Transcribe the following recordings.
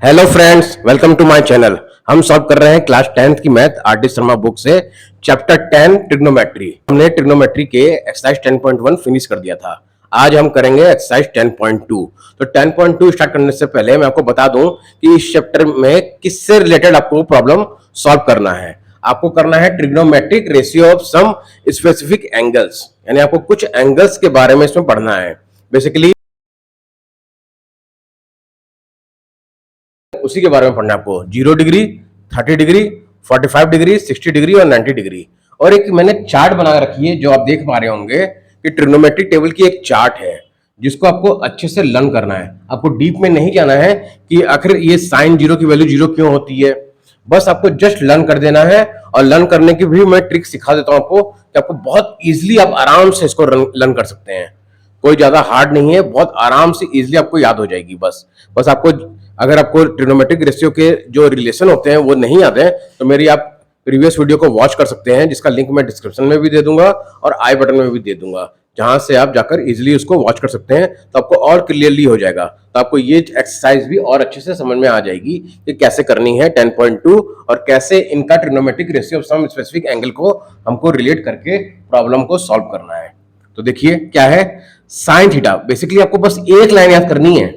Hello friends, welcome to my channel. हम solve कर रहे हैं क्लास 10th की मैथ आर.डी. शर्मा बुक से चैप्टर 10 ट्रिग्नोमेट्री। हमने ट्रिग्नोमेट्री के एक्सरसाइज 10.1 फिनिश कर दिया था। आज हम करेंगे एक्सरसाइज 10.2। तो 10.2 स्टार्ट करने से पहले मैं आपको बता दूं कि इस चैप्टर में किससे रिलेटेड आपको प्रॉब्लम सॉल्व करना है। आपको करना है trigonometric ratio of some specific angles, यानी आपको कुछ एंगल्स के बारे में इसमें पढ़ना है। बेसिकली उसी के बारे में पढ़ना है आपको। 0 डिग्री, 30 डिग्री, 45 डिग्री, 60 डिग्री और 90 डिग्री। और एक मैंने चार्ट बना रखी है जो आप देख पा रहे होंगे कि ट्रिग्नोमेट्रिक टेबल की एक चार्ट है जिसको आपको अच्छे से लर्न करना है। आपको डीप में नहीं जाना है कि आखिर ये साइन जीरो की वैल्यू जीरो क्यों होती है। बस आपको जस्ट लर्न कर देना है। और लर्न करने की भी मैं ट्रिक सिखा देता हूं आपको कि आपको बहुत इजीली आप आराम से इसको लर्न कर सकते हैं। कोई ज्यादा हार्ड नहीं है, बहुत आराम से इजीली आपको याद हो जाएगी। बस आपको, अगर आपको ट्रिग्नोमेट्रिक रेशियो के जो रिलेशन होते हैं वो नहीं आते हैं तो मेरी आप प्रीवियस वीडियो को वॉच कर सकते हैं, जिसका लिंक मैं डिस्क्रिप्शन में भी दे दूंगा और आई बटन में भी दे दूंगा, जहां से आप जाकर इजीली उसको वॉच कर सकते हैं। तो आपको और क्लियरली हो जाएगा। तो आपको ये एक्सरसाइज भी और अच्छे से समझ में आ जाएगी कि कैसे करनी है 10.2 और कैसे इनका trigonometric ratio of some specific angle को हमको रिलेट करके प्रॉब्लम को सॉल्व करना है। तो देखिए क्या है साइन थीटा। बेसिकली आपको बस एक लाइन याद करनी है।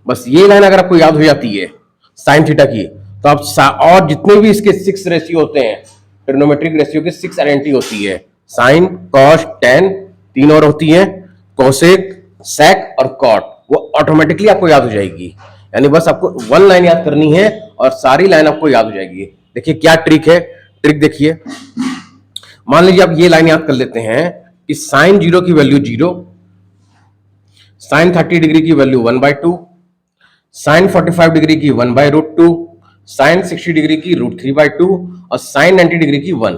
बस ये लाइन अगर आपको याद हो जाती है साइन थीटा की, तो आप और जितने भी इसके 6 रेशियो होते हैं, ट्रिग्नोमेट्रिक रेशियो के 6 आइडेंटिटी होती है, साइन, कॉस, टेन, 3 और होती है, कोसेक, सेक और कॉट, वो ऑटोमेटिकली आपको याद हो जाएगी। यानी बस आपको वन लाइन याद करनी है और सारी लाइन आपको याद हो जाएगी। देखिए क्या ट्रिक है। ट्रिक देखिए, मान लीजिए आप ये लाइन याद कर लेते हैं कि साइन जीरो की वैल्यू 0, साइन 30 डिग्री की वैल्यू 1/2, साइन 45 डिग्री की 1/√2, साइन 60 डिग्री की √3/2 और साइन 90 डिग्री की 1।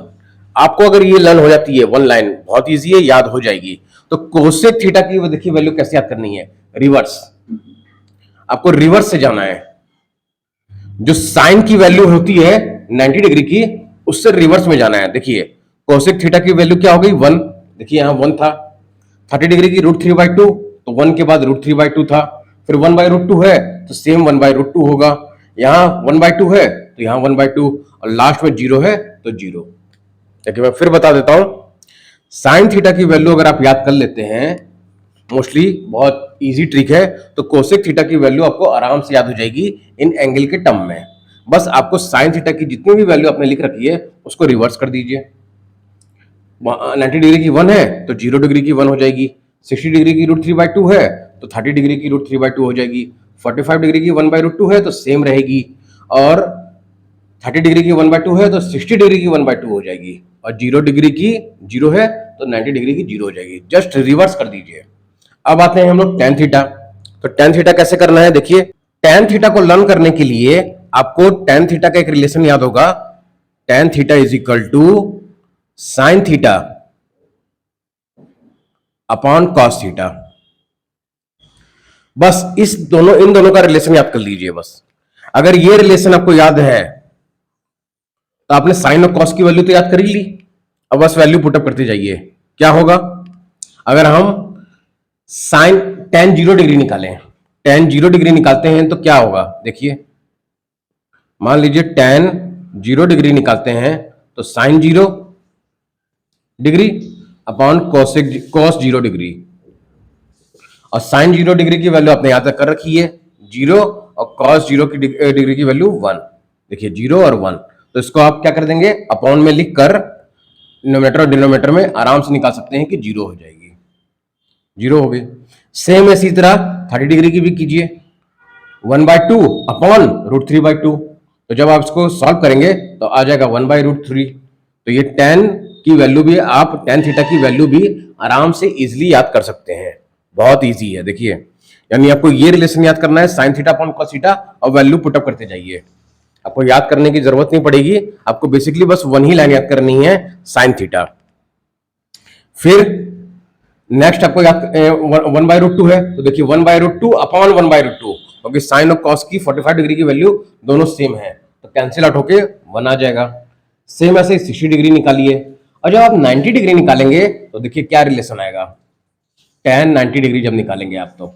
आपको अगर ये लर्न हो जाती है वन लाइन, बहुत इजी है, याद हो जाएगी। तो कोसेक थीटा की देखिए वैल्यू कैसे याद करनी है, रिवर्स। आपको रिवर्स से जाना है। जो साइन की वैल्यू होती है 90 डिग्री की, उससे रिवर्स में जाना है। देखिए कोसेक थीटा की वैल्यू क्या हो गई, 1। देखिए यहां 1 था। 30 डिग्री की √3/2, तो 1 के बाद √3/2 था। फिर 1/√2 है तो सेम 1/√2 होगा। यहां 1/2 है तो यहां 1/2 और लास्ट में 0 है तो 0। देखिए मैं फिर बता देता हूं, साइन थीटा की वैल्यू अगर आप याद कर लेते हैं, मोस्टली बहुत इजी ट्रिक है, तो कोसेक थीटा की वैल्यू आपको आराम से याद हो जाएगी इन एंगल के टर्म में। बस आपको साइन थीटा की जितनी भी वैल्यू आपने लिख रखी है उसको रिवर्स कर दीजिए। 90 डिग्री की 1 है तो 0 डिग्री की 1 हो जाएगी। 60 डिग्री की √3/2 है तो 30 डिग्री की √3/2 हो जाएगी। 45 डिग्री की 1/√2 है तो सेम रहेगी। और 30 डिग्री की 1/2 है तो 60 डिग्री की 1/2 हो जाएगी। और 0 डिग्री की 0 है तो 90 डिग्री की 0 हो जाएगी। जस्ट रिवर्स कर दीजिए। अब आते हैं हम लोग टेन थीटा। तो टेन थीटा कैसे करना है, देखिए टेन थीटा को लर्न करने के लिए आपको टेन थीटा का एक रिलेशन याद होगा, tan theta is equal to sine theta upon cos theta. बस इन दोनों का रिलेशन याद कर लीजिए। बस अगर ये रिलेशन आपको याद है तो आपने साइन और कॉस की वैल्यू तो याद कर ही ली। अब बस वैल्यू पुटअप करते जाइए। क्या होगा, अगर हम साइन टेन 0 डिग्री निकालें, टेन 0 डिग्री निकालते हैं तो क्या होगा, देखिए मान लीजिए टेन 0 डिग्री निकालते हैं तो sine 0 degree upon cos 0 degree. और साइन 0 डिग्री की वैल्यू आपने यहां तक कर रखी है 0 और कॉस 0 की डिग्री की वैल्यू 1। देखिए 0 और 1, तो इसको आप क्या कर देंगे, अपॉन में लिख कर न्यूमरेटर और डिनोमिनेटर में आराम से निकाल सकते हैं कि 0 हो जाएगी। 0 हो गई। सेम इसी तरह 30 डिग्री की भी कीजिए, 1/2 अपॉन √3/2। तो जब आप इसको सॉल्व करेंगे तो आ जाएगा 1/√3। तो ये टेन की वैल्यू भी, आप टेन थीटा की वैल्यू भी आराम से इजीली याद कर सकते हैं। बहुत इजी है। देखिए यानी आपको ये रिलेशन याद करना है, sign theta upon cos theta, और वैल्यू पुटअप करते जाइए। आपको याद करने की जरूरत नहीं पड़ेगी। आपको बेसिकली बस वन ही लाइन याद करनी है, साइन थीटा। फिर नेक्स्ट आपको याद 1/√2 है तो देखिए 1/√2 अपॉन 1/√2, क्योंकि साइन और कॉस की 45 डिग्री की वैल्यू दोनों सेम है तो कैंसिल आउट होके 1 आ जाएगा। सेम ऐसे 60 डिग्री निकालिए। और जब आप 90 डिग्री निकालेंगे तो देखिए क्या रिलेशन आएगा, टेन 90 डिग्री जब निकालेंगे आप तो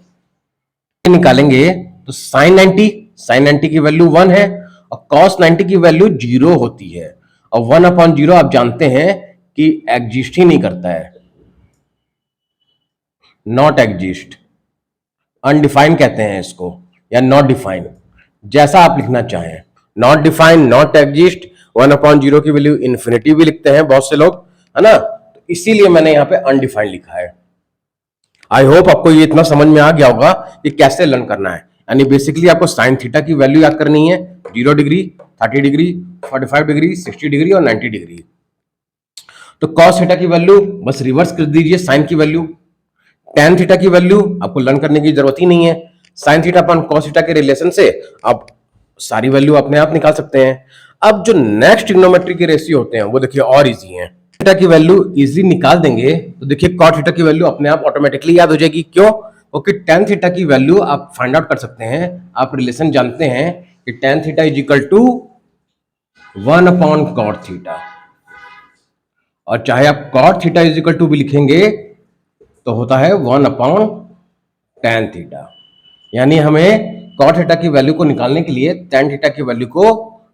निकालेंगे तो साइन 90 साइन 90 की वैल्यू 1 है और कॉस 90 की वैल्यू 0 होती है। और 1/0 आप जानते हैं कि एग्जिस्ट ही नहीं करता है, नॉट एग्जिस्ट, अनडिफाइन कहते हैं इसको, या नॉट डिफाइन, जैसा आप लिखना चाहें। नॉट डिफाइन, नॉट एग्जिस्ट, 1/0 की वैल्यू इन्फिनिटी भी लिखते हैं बहुत से लोग, है ना। तो इसीलिए मैंने यहाँ पे अनडिफाइंड लिखा है। आई होप आपको ये इतना समझ में आ गया होगा कि कैसे लर्न करना है। यानी बेसिकली आपको साइन थीटा की वैल्यू याद करनी है, 0 डिग्री, 30 डिग्री, 45 डिग्री, 60 डिग्री और 90 डिग्री। तो कॉस थीटा की वैल्यू बस रिवर्स कर दीजिए साइन की वैल्यू। टेन थीटा की वैल्यू आपको लर्न करने की जरूरत ही नहीं है, sign theta upon cos theta के रिलेशन से आप सारी वैल्यू अपने आप निकाल सकते हैं। अब जो नेक्स्ट ट्रिग्नोमेट्री के रेशियो होते हैं वो देखिए और इजी हैं। थीटा की वैल्यू इजी निकाल देंगे तो देखिए कॉट थीटा की वैल्यू अपने आप ऑटोमेटिकली याद हो जाएगी। क्यों? क्योंकि टेन थीटा की वैल्यू आप फाइंड आउट कर सकते हैं, आप रिलेशन जानते हैं कि tan theta is equal to 1 cot theta, और चाहे आप cot theta is equal to भी लिखेंगे तो होता है 1/tan थीटा। यानी हमें कॉट थीटा की वैल्यू को निकालने के लिए tan थीटा की वैल्यू को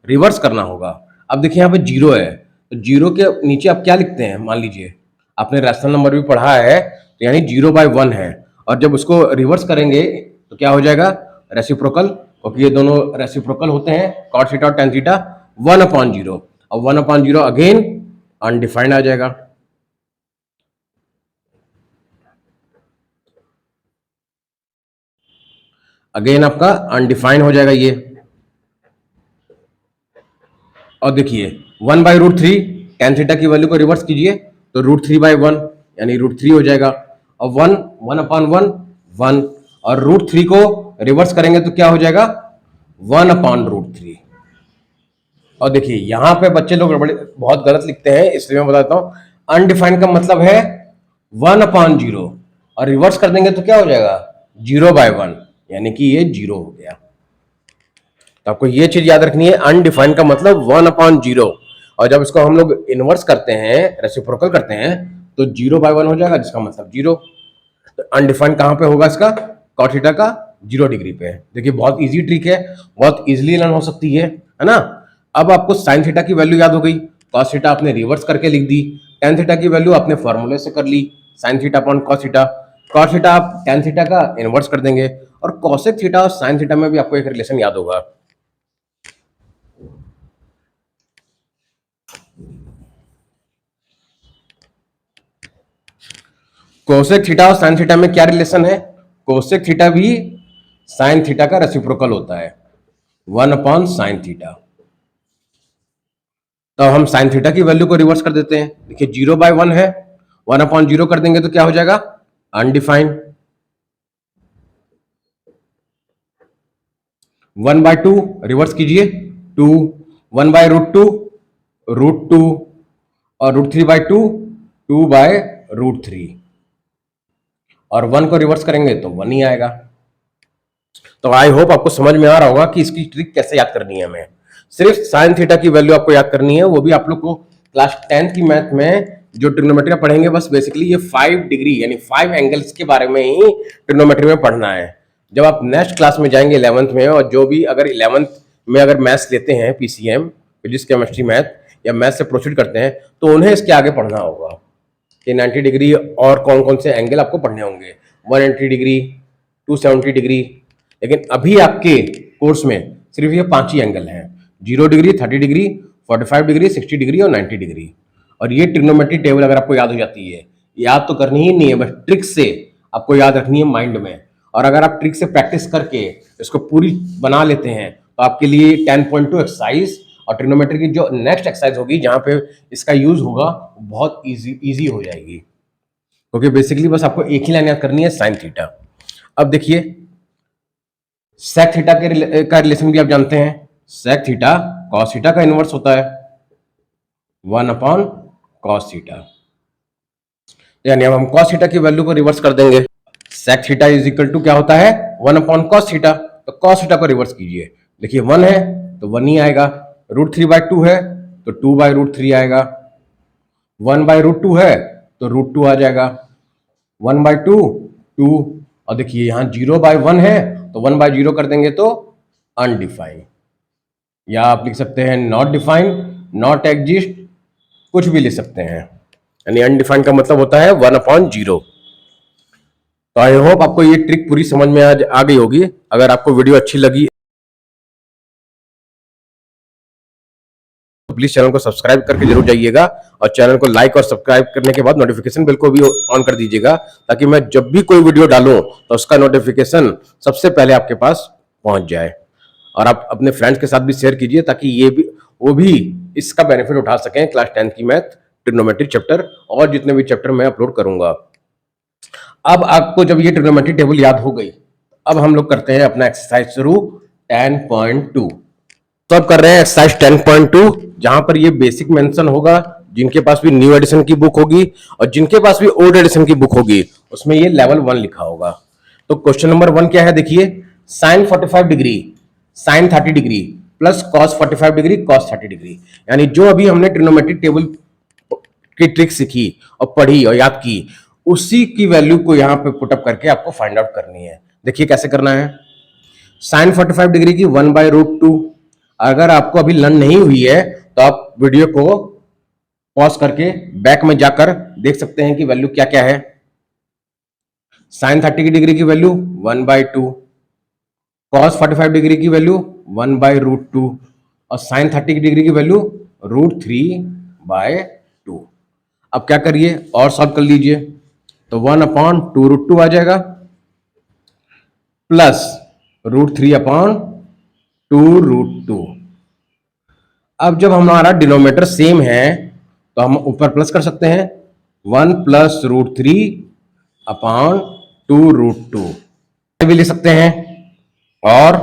रिवर्स करना होगा। अब देखिए यहाँ पे जीरो है, तो जीरो के नीचे आप क्या लिखते हैं, मान लीजिए आपने रैशनल नंबर भी पढ़ा है, तो यानी 0/1 है, और जब उसको रिवर्स करेंगे तो क्या हो जाएगा, रेसिप्रोकल, क्योंकि ये दोनों रेसिप्रोकल होते हैं, कॉट थीटा और tan थीटा, 1/0, और 1/0 अगेन अनडिफाइंड आ जाएगा। अगेन आपका अनडिफाइंड हो जाएगा ये। और देखिए 1/√3, tan थीटा की वैल्यू को रिवर्स कीजिए तो √3/1 यानी √3 हो जाएगा, और 1/1 1, और √3 को रिवर्स करेंगे तो क्या हो जाएगा, 1/√3। और देखिए यहाँ पे बच्चे लोग बड़े बहुत गलत लिखते हैं, इसलिए मैं बताता हूँ। अनडिफाइंड का मतलब है 1/0, और रिवर्स कर देंगे तो क्या हो जाएगा, 0/1, यानी कि ये 0 हो गया। तो आपको ये चीज याद रखनी है, अनडिफाइंड का मतलब 1/0, और जब इसको हम लोग इनवर्स करते हैं, रेसिप्रोकल करते हैं, तो 0/1 हो जाएगा, जिसका मतलब 0। तो अनडिफाइंड कहां पे होगा इसका, कॉट थीटा का 0 डिग्री पे। देखिए बहुत इजी ट्रिक है, बहुत इजीली लर्न हो सकती है ना। अब आपको साइन थीटा की वैल्यू याद हो गई, कॉस थीटा आपने रिवर्स करके लिख दी, टेन थीटा की वैल्यू आपने फॉर्मूले से कर ली, sine theta upon cos theta, cos theta आप टेन थीटा का इनवर्स कर देंगे, और कॉसेक थीटा और साइन थीटा में भी आपको एक रिलेशन याद होगा। कोसेक थीटा और साइन थीटा में क्या रिलेशन है, कोसेक थीटा भी साइन थीटा का रेसिप्रोकल होता है, 1/sin थीटा। तो हम साइन थीटा की वैल्यू को रिवर्स कर देते हैं, देखिए 0/1 है, 1/0 कर देंगे तो क्या हो जाएगा, अनडिफाइंड। 1/2 रिवर्स कीजिए 2, 1/√2 √2, और √3/2 2/√3, और 1 को रिवर्स करेंगे तो 1 ही आएगा। तो आई होप आपको समझ में आ रहा होगा कि इसकी ट्रिक कैसे याद करनी है। हमें सिर्फ साइन थीटा की वैल्यू आपको याद करनी है, वो भी आप लोग को क्लास 10th की मैथ में जो ट्रिग्नोमेट्री पढ़ेंगे, बस बेसिकली ये 5 डिग्री यानी 5 एंगल्स के बारे में ही ट्रिग्नोमेट्री में पढ़ना है। जब आप नेक्स्ट क्लास में जाएंगे 11th में, और जो भी अगर 11th में अगर मैथ्स लेते हैं, पीसीएम, फिजिक्स केमिस्ट्री मैथ, या मैथ से प्रोसीड करते हैं, तो उन्हें इसके आगे पढ़ना होगा कि 90 डिग्री और कौन कौन से एंगल आपको पढ़ने होंगे, 180 डिग्री, 270 डिग्री। लेकिन अभी आपके कोर्स में सिर्फ ये 5 ही एंगल हैं, 0 डिग्री, 30 डिग्री, 45 डिग्री, 60 डिग्री और 90 डिग्री। और ये ट्रिग्नोमेट्री टेबल अगर आपको याद हो जाती है, याद तो करनी ही नहीं है, बस ट्रिक से आपको याद रखनी है माइंड में। और अगर आप ट्रिक से प्रैक्टिस करके इसको पूरी बना लेते हैं, तो आपके लिए 10.2 एक्सरसाइज और ट्रिग्नोमेट्री की जो नेक्स्ट एक्सरसाइज होगी, जहां पे इसका यूज होगा, बहुत इजी हो जाएगी। क्योंकि बेसिकली बस आपको एक ही लाइन याद करनी है, साइन थीटा। अब देखिए सेक थीटा का रिलेशन भी आप जानते हैं, सेक थीटा कॉस थीटा का इनवर्स होता है, 1/cos थीटा। यानी अब हम cos थीटा की वैल्यू को रिवर्स कर देंगे, sec theta is equal to क्या होता है, 1/cos थीटा। तो cos थीटा को रिवर्स कीजिए, देखिए 1 है तो 1 ही आएगा, √3/2 है तो 2/√3 आएगा, 1/√2 है तो √2 आ जाएगा, 1/2 2, और देखिए यहाँ 0/1 है तो 1/0 कर देंगे तो अनडिफाइंड, या आप लिख सकते हैं नॉट डिफाइंड, नॉट एग्जिस्ट, कुछ भी लिख सकते हैं। यानी अनडिफाइंड का मतलब होता है 1/0। तो आई होप आपको ये ट्रिक पूरी समझ में आ गई होगी। अगर आपको वीडियो अच्छी लगी तो प्लीज चैनल को सब्सक्राइब करके जरूर जाइएगा, और चैनल को लाइक और सब्सक्राइब करने के बाद नोटिफिकेशन बिल को भी ऑन कर दीजिएगा, ताकि मैं जब भी कोई वीडियो डालूं तो उसका नोटिफिकेशन सबसे पहले आपके पास पहुंच जाए। और आप अपने फ्रेंड्स के साथ भी शेयर कीजिए, ताकि ये भी वो भी इसका बेनिफिट उठा सकें, क्लास 10 की मैथ ट्रिग्नोमेट्री चैप्टर और जितने भी चैप्टर मैं अपलोड करूंगा। अब आपको जब ये ट्रिग्नोमेट्री टेबल याद हो गई, अब हम लोग करते हैं अपना एक्सरसाइज शुरू 10.2। तो अब कर रहे हैं एक्सरसाइज 10.2, जहां पर ये बेसिक मेंशन होगा। जिनके पास भी न्यू एडिशन की बुक होगी और जिनके पास भी ओल्ड एडिशन की बुक होगी, उसमें ये लेवल 1 लिखा होगा। तो क्वेश्चन नंबर 1 क्या है, देखिए, sine 45 degree sine 30 degree plus cos 45 degree cos 30 degree. यानी जो अभी हमने ट्रिग्नोमेट्रिक टेबल की ट्रिक सीखी और पढ़ी और याद की, उसी की वैल्यू को यहां पे पुटअप करके आपको फाइंड आउट करनी है। देखिए कैसे करना है। साइन 45 डिग्री की 1/√2। अगर आपको अभी लर्न नहीं हुई है तो आप वीडियो को पॉज करके बैक में जाकर देख सकते हैं कि वैल्यू क्या क्या है। साइन 30 डिग्री की वैल्यू 1/2, कॉस 45 डिग्री की वैल्यू 1/√2 और साइन 30 डिग्री की वैल्यू √3/2। अब क्या करिए और सॉल्व कर लीजिए। तो 1/2√2 आ जाएगा, प्लस √3/2√2। अब जब हमारा डिनोमिनेटर सेम है तो हम ऊपर प्लस कर सकते हैं, 1 प्लस √3/2√2 भी लिख सकते हैं, और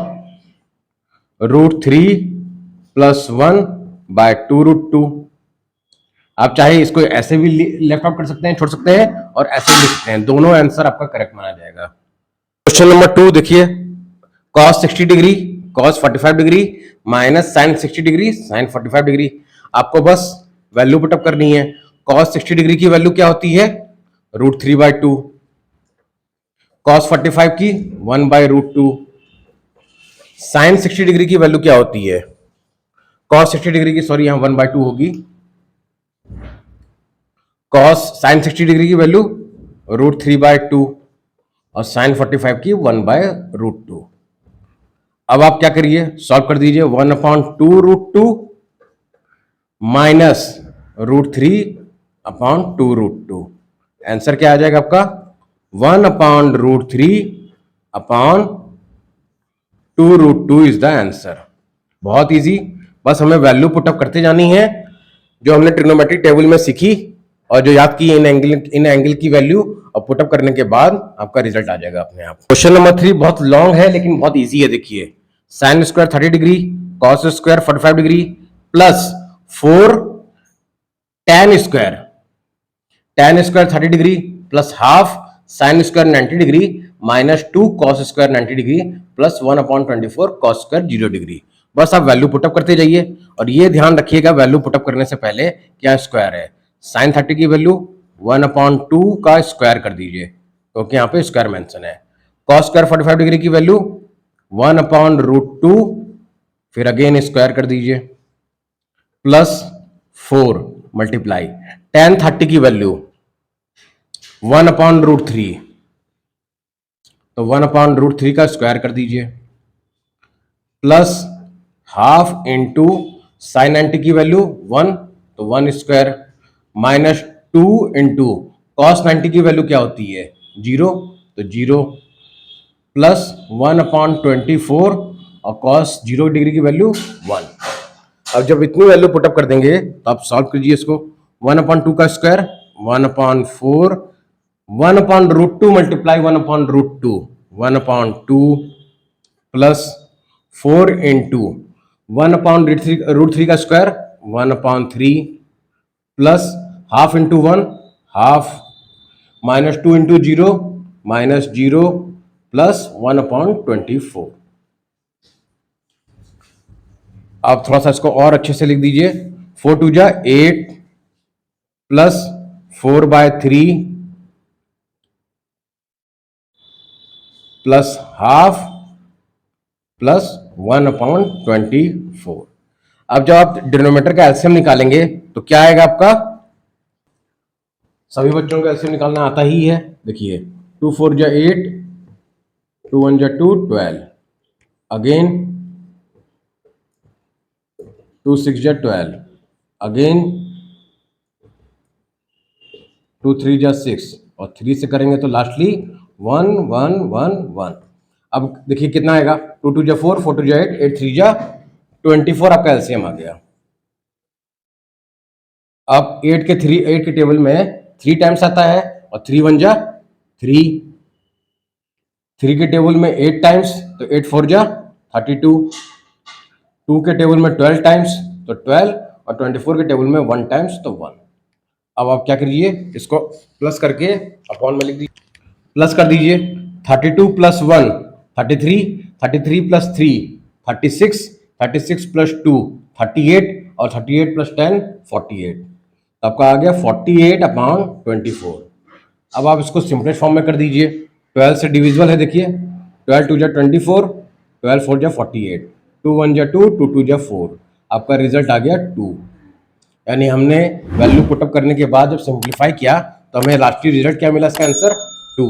√3 प्लस 1/2√2। आप चाहे इसको ऐसे भी लेफ्ट आउट कर सकते हैं, छोड़ सकते हैं, और ऐसे भी लिख सकते हैं। दोनों आंसर आपका करेक्ट माना जाएगा। क्वेश्चन नंबर 2 देखिए, cos 60 degree cos 45 degree minus sine 60 degree sine 45 degree. आपको बस वैल्यू पुटअप करनी है। cos 60 डिग्री की वैल्यू क्या होती है, √3/2। cos 45 की 1/√2। साइन 60 डिग्री की वैल्यू क्या होती है, cos 60 डिग्री की, सॉरी यहां 1/2 होगी। cos साइन 60 डिग्री की वैल्यू √3/2 और साइन 45 की 1/√2। अब आप क्या करिए, सॉल्व कर दीजिए। 1/2√2 माइनस √3/2√2। आंसर क्या आ जाएगा आपका, 1/√3/2√2 इज द आंसर। बहुत इजी, बस हमें वैल्यू पुटअप करते जानी है जो हमने ट्रिग्नोमेट्रिक टेबल में सीखी और जो याद की इन एंगल की वैल्यू, और पुटअप करने के बाद आपका रिजल्ट आ जाएगा अपने आप। क्वेश्चन नंबर 3 बहुत लॉन्ग है लेकिन बहुत इजी है। देखिए, sine square 30 degree cos square 45 degree plus 4 tan square 30 degree plus half sine square 90 degree minus 2 cos square 90 degree plus 1/24 cos square 0 degree. बस आप वैल्यू पुटअप करते जाइए, और ये ध्यान रखिएगा वैल्यू पुटअप करने से पहले क्या स्क्वायर है। साइन 30 की वैल्यू 1/2 का स्क्वायर कर दीजिए, क्योंकि यहाँ पे स्क्वायर मेंशन है। कॉस स्क्वायर 45 डिग्री की वैल्यू 1/√2, फिर अगेन स्क्वायर कर दीजिए, प्लस 4 मल्टीप्लाई tan 30 की वैल्यू 1/√3, तो 1/√3 का स्क्वायर कर दीजिए, प्लस हाफ इंटू साइन 90 की वैल्यू 1, तो 1 स्क्वायर, माइनस 2 इंटू कॉस 90 की वैल्यू क्या होती है 0, तो 0, प्लस 1/24 और कॉस 0 डिग्री की वैल्यू 1। अब जब इतनी वैल्यू पुटअप कर देंगे तो आप सॉल्व कीजिए इसको। 1/2 का स्क्वायर 1/4, 1/√2 मल्टीप्लाई 1/√2, 1/2 प्लस 4 इंटू 1/√3 का square 1/3 plus half into 1 half, minus 2 into 0 minus 0 plus 1/24। आप थोड़ा सा इसको और अच्छे से लिख दीजिए। 4 2 जा 8 प्लस 4/3 प्लस हाफ प्लस 1/24। अब जब आप डिनोमिनेटर का एलसीएम निकालेंगे तो क्या आएगा आपका, सभी बच्चों को एलसीएम निकालना आता ही है। देखिए 2 4 जा 8, 2 1 जा 2, 12, अगेन 2 6 जा 12, अगेन 2 3 जा 6, और 3 से करेंगे तो लास्टली 1 1 1 1। अब देखिए कितना आएगा, 2 2 जा 4, 4 2 जा 8, 8 3 जा 24, आपका एलसीएम आ गया। अब 8 के टेबल में 3 टाइम्स आता है, और 3 1 जा 3, 3 के टेबल में 8 टाइम्स, तो 8 4 जा 32, 2 के टेबल में 12 टाइम्स तो 12, और 24 के टेबल में 1 टाइम्स तो 1। अब आप क्या करिए, इसको प्लस करके अपॉन में लिख दीजिए, प्लस कर दीजिए। 32 प्लस 1 33, 33 प्लस 3 36, 36 प्लस 2 38, और 38 प्लस 10 48। तो आपका आ गया 48/24। अब आप इसको सिंपलेस्ट फॉर्म में कर दीजिए, 12 से डिविजिबल है, देखिए 12 2 जा 24, 12 4 जा 48, 2 1 जा 2, 2 2 जा 4, आपका रिजल्ट आ गया 2। यानी हमने वैल्यू पुटअप करने के बाद जब सिंप्लीफाई किया तो हमें लास्टली रिजल्ट क्या मिला, इसका आंसर 2।